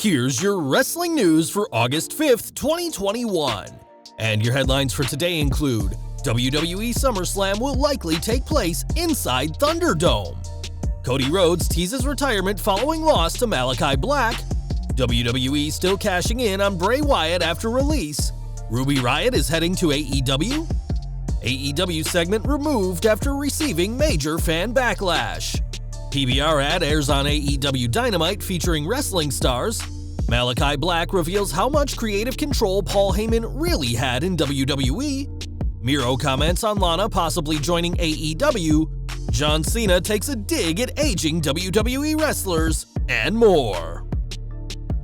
Here's your wrestling news for August 5th, 2021. And your headlines for today include WWE SummerSlam will likely take place inside Thunderdome. Cody Rhodes teases retirement following loss to Malachi Black. WWE still cashing in on Bray Wyatt after release. Ruby Riott is heading to AEW. AEW segment removed after receiving major fan backlash. PBR ad airs on AEW Dynamite featuring wrestling stars. Malachi Black reveals how much creative control Paul Heyman really had in WWE. Miro comments on Lana possibly joining AEW. John Cena takes a dig at aging WWE wrestlers, and more.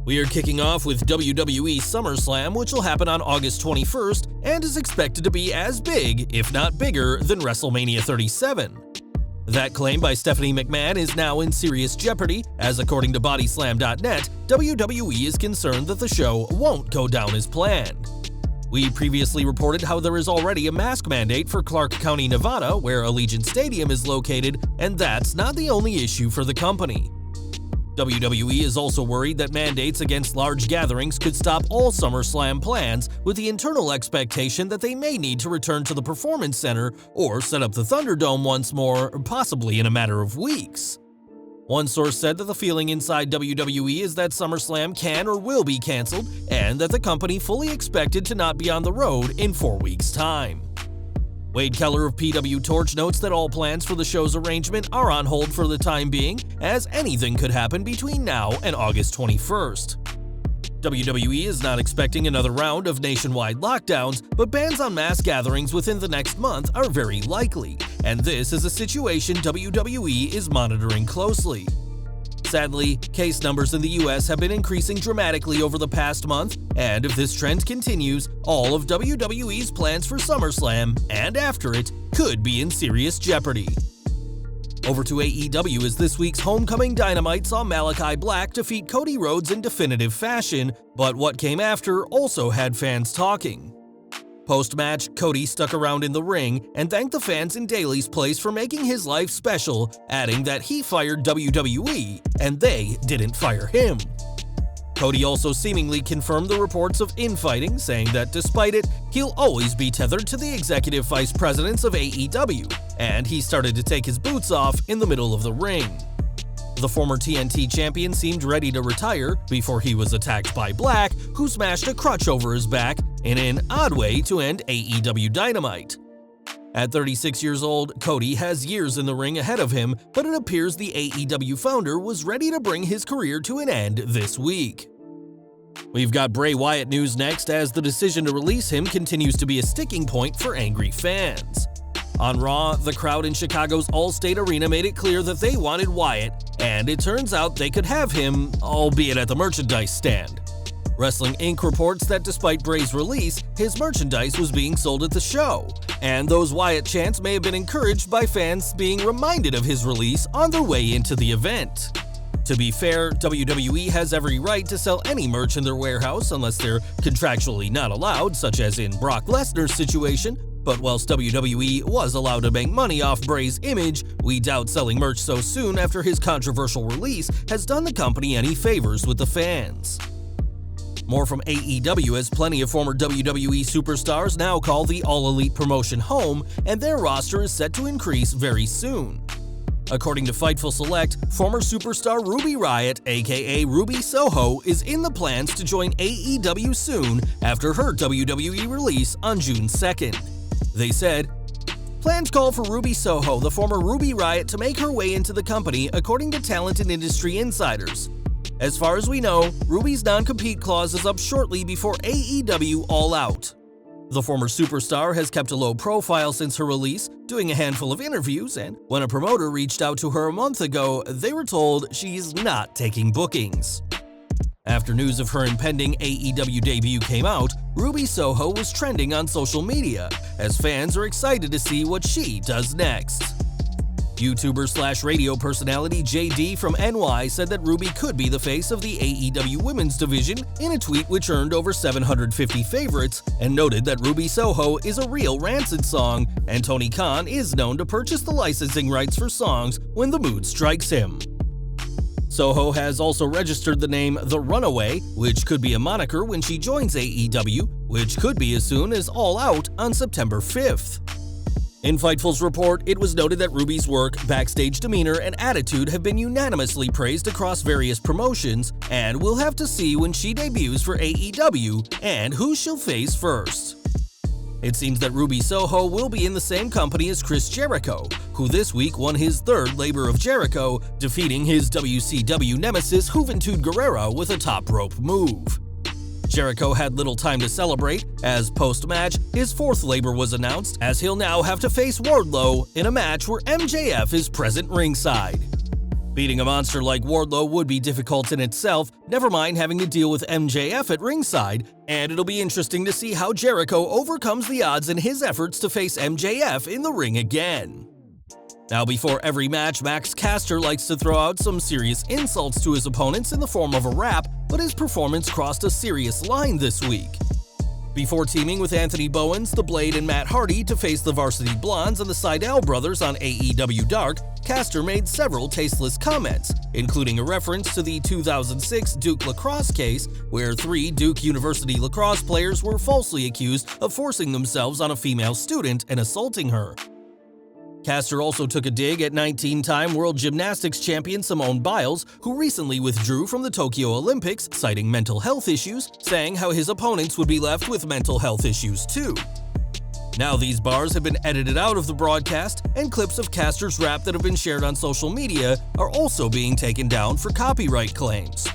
We are kicking off with WWE SummerSlam, which will happen on August 21st and is expected to be as big, if not bigger, than WrestleMania 37. That claim by Stephanie McMahon is now in serious jeopardy, as according to Bodyslam.net, WWE is concerned that the show won't go down as planned. We previously reported how there is already a mask mandate for Clark County, Nevada, where Allegiant Stadium is located, and that's not the only issue for the company. WWE is also worried that mandates against large gatherings could stop all SummerSlam plans, with the internal expectation that they may need to return to the Performance Center or set up the Thunderdome once more, possibly in a matter of weeks. One source said that the feeling inside WWE is that SummerSlam can or will be canceled, and that the company fully expected to not be on the road in 4 weeks' time. Wade Keller of PW Torch notes that all plans for the show's arrangement are on hold for the time being, as anything could happen between now and August 21st. WWE is not expecting another round of nationwide lockdowns, but bans on mass gatherings within the next month are very likely, and this is a situation WWE is monitoring closely. Sadly, case numbers in the US have been increasing dramatically over the past month, and if this trend continues, all of WWE's plans for SummerSlam and after it could be in serious jeopardy. Over to AEW as this week's Homecoming Dynamite saw Malachi Black defeat Cody Rhodes in definitive fashion, but what came after also had fans talking. Post-match, Cody stuck around in the ring and thanked the fans in Daly's Place for making his life special, adding that he fired WWE and they didn't fire him. Cody also seemingly confirmed the reports of infighting, saying that despite it, he'll always be tethered to the executive vice presidents of AEW, and he started to take his boots off in the middle of the ring. The former TNT champion seemed ready to retire before he was attacked by Black, who smashed a crutch over his back in an odd way to end AEW Dynamite. At 36 years old, Cody has years in the ring ahead of him, but it appears the AEW founder was ready to bring his career to an end this week. We've got Bray Wyatt news next, as the decision to release him continues to be a sticking point for angry fans. On Raw, the crowd in Chicago's Allstate Arena made it clear that they wanted Wyatt, and it turns out they could have him, albeit at the merchandise stand. Wrestling Inc. reports that despite Bray's release, his merchandise was being sold at the show, and those Wyatt chants may have been encouraged by fans being reminded of his release on their way into the event. To be fair, WWE has every right to sell any merch in their warehouse unless they're contractually not allowed, such as in Brock Lesnar's situation. But whilst WWE was allowed to make money off Bray's image, we doubt selling merch so soon after his controversial release has done the company any favors with the fans. More from AEW, as plenty of former WWE superstars now call the All Elite promotion home, and their roster is set to increase very soon. According to Fightful Select, former superstar Ruby Riott, aka Ruby Soho, is in the plans to join AEW soon after her WWE release on June 2nd. They said, "Plans call for Ruby Soho, the former Ruby Riott, to make her way into the company, according to talent and industry insiders. As far as we know, Ruby's non-compete clause is up shortly before AEW All Out." The former superstar has kept a low profile since her release, doing a handful of interviews, and when a promoter reached out to her a month ago, they were told she's not taking bookings. After news of her impending AEW debut came out, Ruby Soho was trending on social media, as fans are excited to see what she does next. YouTuber/radio personality JD from NY said that Ruby could be the face of the AEW women's division in a tweet which earned over 750 favorites, and noted that Ruby Soho is a real Rancid song, and Tony Khan is known to purchase the licensing rights for songs when the mood strikes him. Soho has also registered the name The Runaway, which could be a moniker when she joins AEW, which could be as soon as All Out on September 5th. In Fightful's report, it was noted that Ruby's work, backstage demeanor, and attitude have been unanimously praised across various promotions, and we'll have to see when she debuts for AEW and who she'll face first. It seems that Ruby Soho will be in the same company as Chris Jericho, who this week won his third Labor of Jericho, defeating his WCW nemesis Juventud Guerrera with a top rope move. Jericho had little time to celebrate, as post-match, his fourth Labor was announced, as he'll now have to face Wardlow in a match where MJF is present ringside. Beating a monster like Wardlow would be difficult in itself, never mind having to deal with MJF at ringside, and it'll be interesting to see how Jericho overcomes the odds in his efforts to face MJF in the ring again. Now, before every match, Max Caster likes to throw out some serious insults to his opponents in the form of a rap, but his performance crossed a serious line this week. Before teaming with Anthony Bowens, The Blade, and Matt Hardy to face the Varsity Blondes and the Sydal brothers on AEW Dark, Caster made several tasteless comments, including a reference to the 2006 Duke lacrosse case, where 3 Duke University lacrosse players were falsely accused of forcing themselves on a female student and assaulting her. Caster also took a dig at 19-time World Gymnastics champion Simone Biles, who recently withdrew from the Tokyo Olympics, citing mental health issues, saying how his opponents would be left with mental health issues too. Now these bars have been edited out of the broadcast, and clips of Caster's rap that have been shared on social media are also being taken down for copyright claims.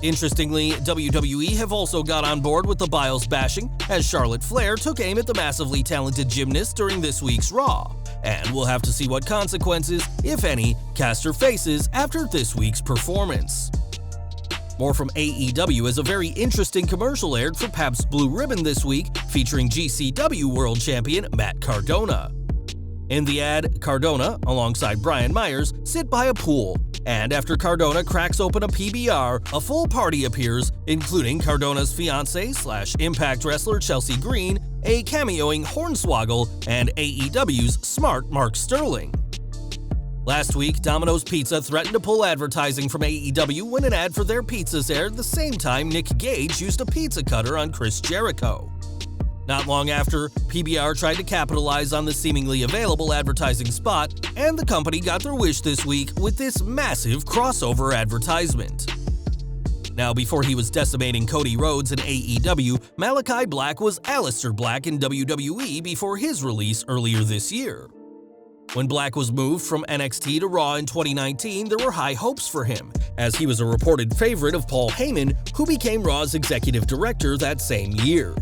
Interestingly, WWE have also got on board with the Biles bashing, as Charlotte Flair took aim at the massively talented gymnast during this week's Raw, and we'll have to see what consequences, if any, Caster faces after this week's performance. More from AEW as a very interesting commercial aired for Pabst Blue Ribbon this week, featuring GCW World Champion Matt Cardona. In the ad, Cardona, alongside Brian Myers, sit by a pool, and after Cardona cracks open a PBR, a full party appears, including Cardona's fiancée/Impact wrestler Chelsea Green, a cameoing Hornswoggle, and AEW's smart Mark Sterling. Last week, Domino's Pizza threatened to pull advertising from AEW when an ad for their pizzas aired the same time Nick Gage used a pizza cutter on Chris Jericho. Not long after, PBR tried to capitalize on the seemingly available advertising spot, and the company got their wish this week with this massive crossover advertisement. Now, before he was decimating Cody Rhodes in AEW, Malachi Black was Aleister Black in WWE before his release earlier this year. When Black was moved from NXT to Raw in 2019, there were high hopes for him, as he was a reported favorite of Paul Heyman, who became Raw's executive director that same year.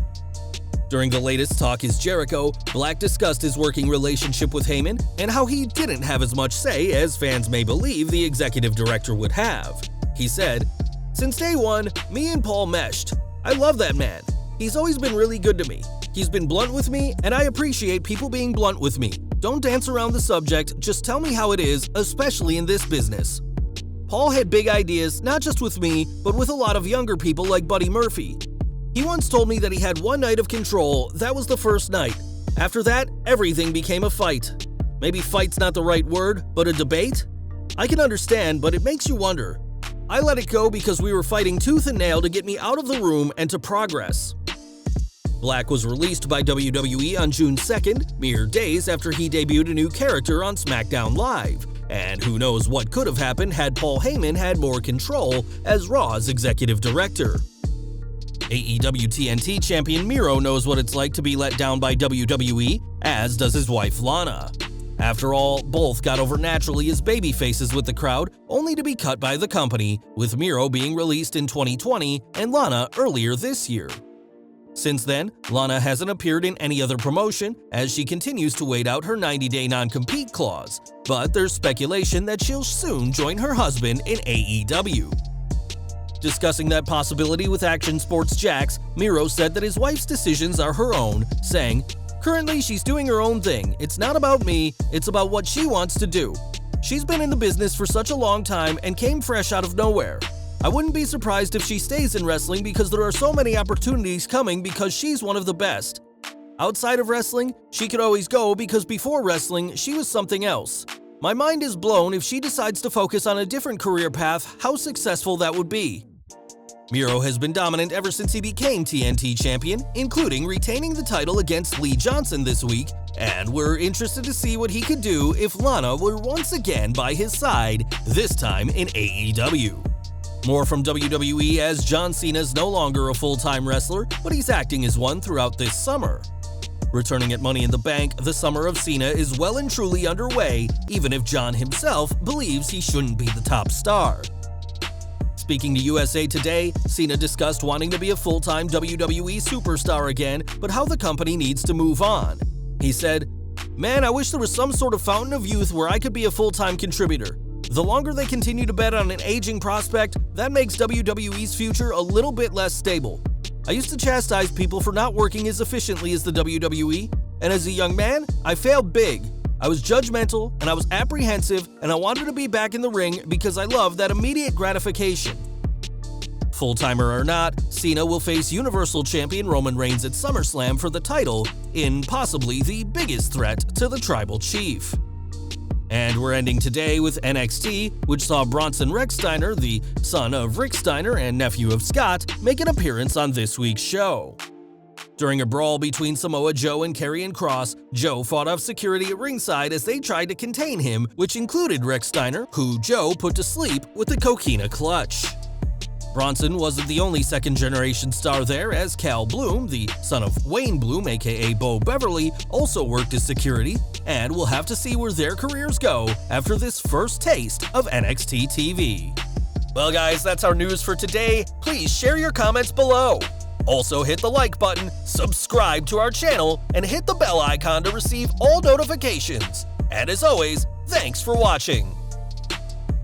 During the latest Talk Is Jericho, Black discussed his working relationship with Heyman and how he didn't have as much say as fans may believe the executive director would have. He said, "Since day one, me and Paul meshed. I love that man. He's always been really good to me. He's been blunt with me, and I appreciate people being blunt with me. Don't dance around the subject, just tell me how it is, especially in this business." Paul had big ideas, not just with me, but with a lot of younger people like Buddy Murphy. He once told me that he had one night of control, that was the first night. After that, everything became a fight. Maybe fight's not the right word, but a debate? I can understand, but it makes you wonder. I let it go because we were fighting tooth and nail to get me out of the room and to progress. Black was released by WWE on June 2nd, mere days after he debuted a new character on SmackDown Live, and who knows what could have happened had Paul Heyman had more control as Raw's executive director. AEW TNT champion Miro knows what it's like to be let down by WWE, as does his wife Lana. After all, both got over naturally as baby faces with the crowd, only to be cut by the company, with Miro being released in 2020 and Lana earlier this year. Since then, Lana hasn't appeared in any other promotion as she continues to wait out her 90-day non-compete clause, but there's speculation that she'll soon join her husband in AEW. Discussing that possibility with Action Sports Jax, Miro said that his wife's decisions are her own, saying, "Currently she's doing her own thing. It's not about me, it's about what she wants to do. She's been in the business for such a long time and came fresh out of nowhere. I wouldn't be surprised if she stays in wrestling because there are so many opportunities coming because she's one of the best. Outside of wrestling, she could always go because before wrestling, she was something else. My mind is blown if she decides to focus on a different career path, how successful that would be. Miro has been dominant ever since he became TNT champion, including retaining the title against Lee Johnson this week, and we're interested to see what he could do if Lana were once again by his side, this time in AEW. More from WWE, as John Cena's no longer a full-time wrestler, but he's acting as one throughout this summer. Returning at Money in the Bank, the summer of Cena is well and truly underway, even if John himself believes he shouldn't be the top star. Speaking to USA Today, Cena discussed wanting to be a full-time WWE superstar again, but how the company needs to move on. He said, "Man, I wish there was some sort of fountain of youth where I could be a full-time contributor. The longer they continue to bet on an aging prospect, that makes WWE's future a little bit less stable. I used to chastise people for not working as efficiently as the WWE, and as a young man, I failed big. I was judgmental, and I was apprehensive, and I wanted to be back in the ring because I love that immediate gratification." Full-timer or not, Cena will face Universal Champion Roman Reigns at SummerSlam for the title, in possibly the biggest threat to the Tribal Chief. And we're ending today with NXT, which saw Bronson Rechsteiner, the son of Rick Steiner and nephew of Scott, make an appearance on this week's show. During a brawl between Samoa Joe and Karrion Kross, Joe fought off security at ringside as they tried to contain him, which included Rick Steiner, who Joe put to sleep with the Coquina Clutch. Bronson wasn't the only second-generation star there, as Cal Bloom, the son of Wayne Bloom aka Bo Beverly, also worked as security, and we'll have to see where their careers go after this first taste of NXT TV. Well guys, that's our news for today. Please share your comments below. Also hit the like button, subscribe to our channel, and hit the bell icon to receive all notifications. And as always, thanks for watching.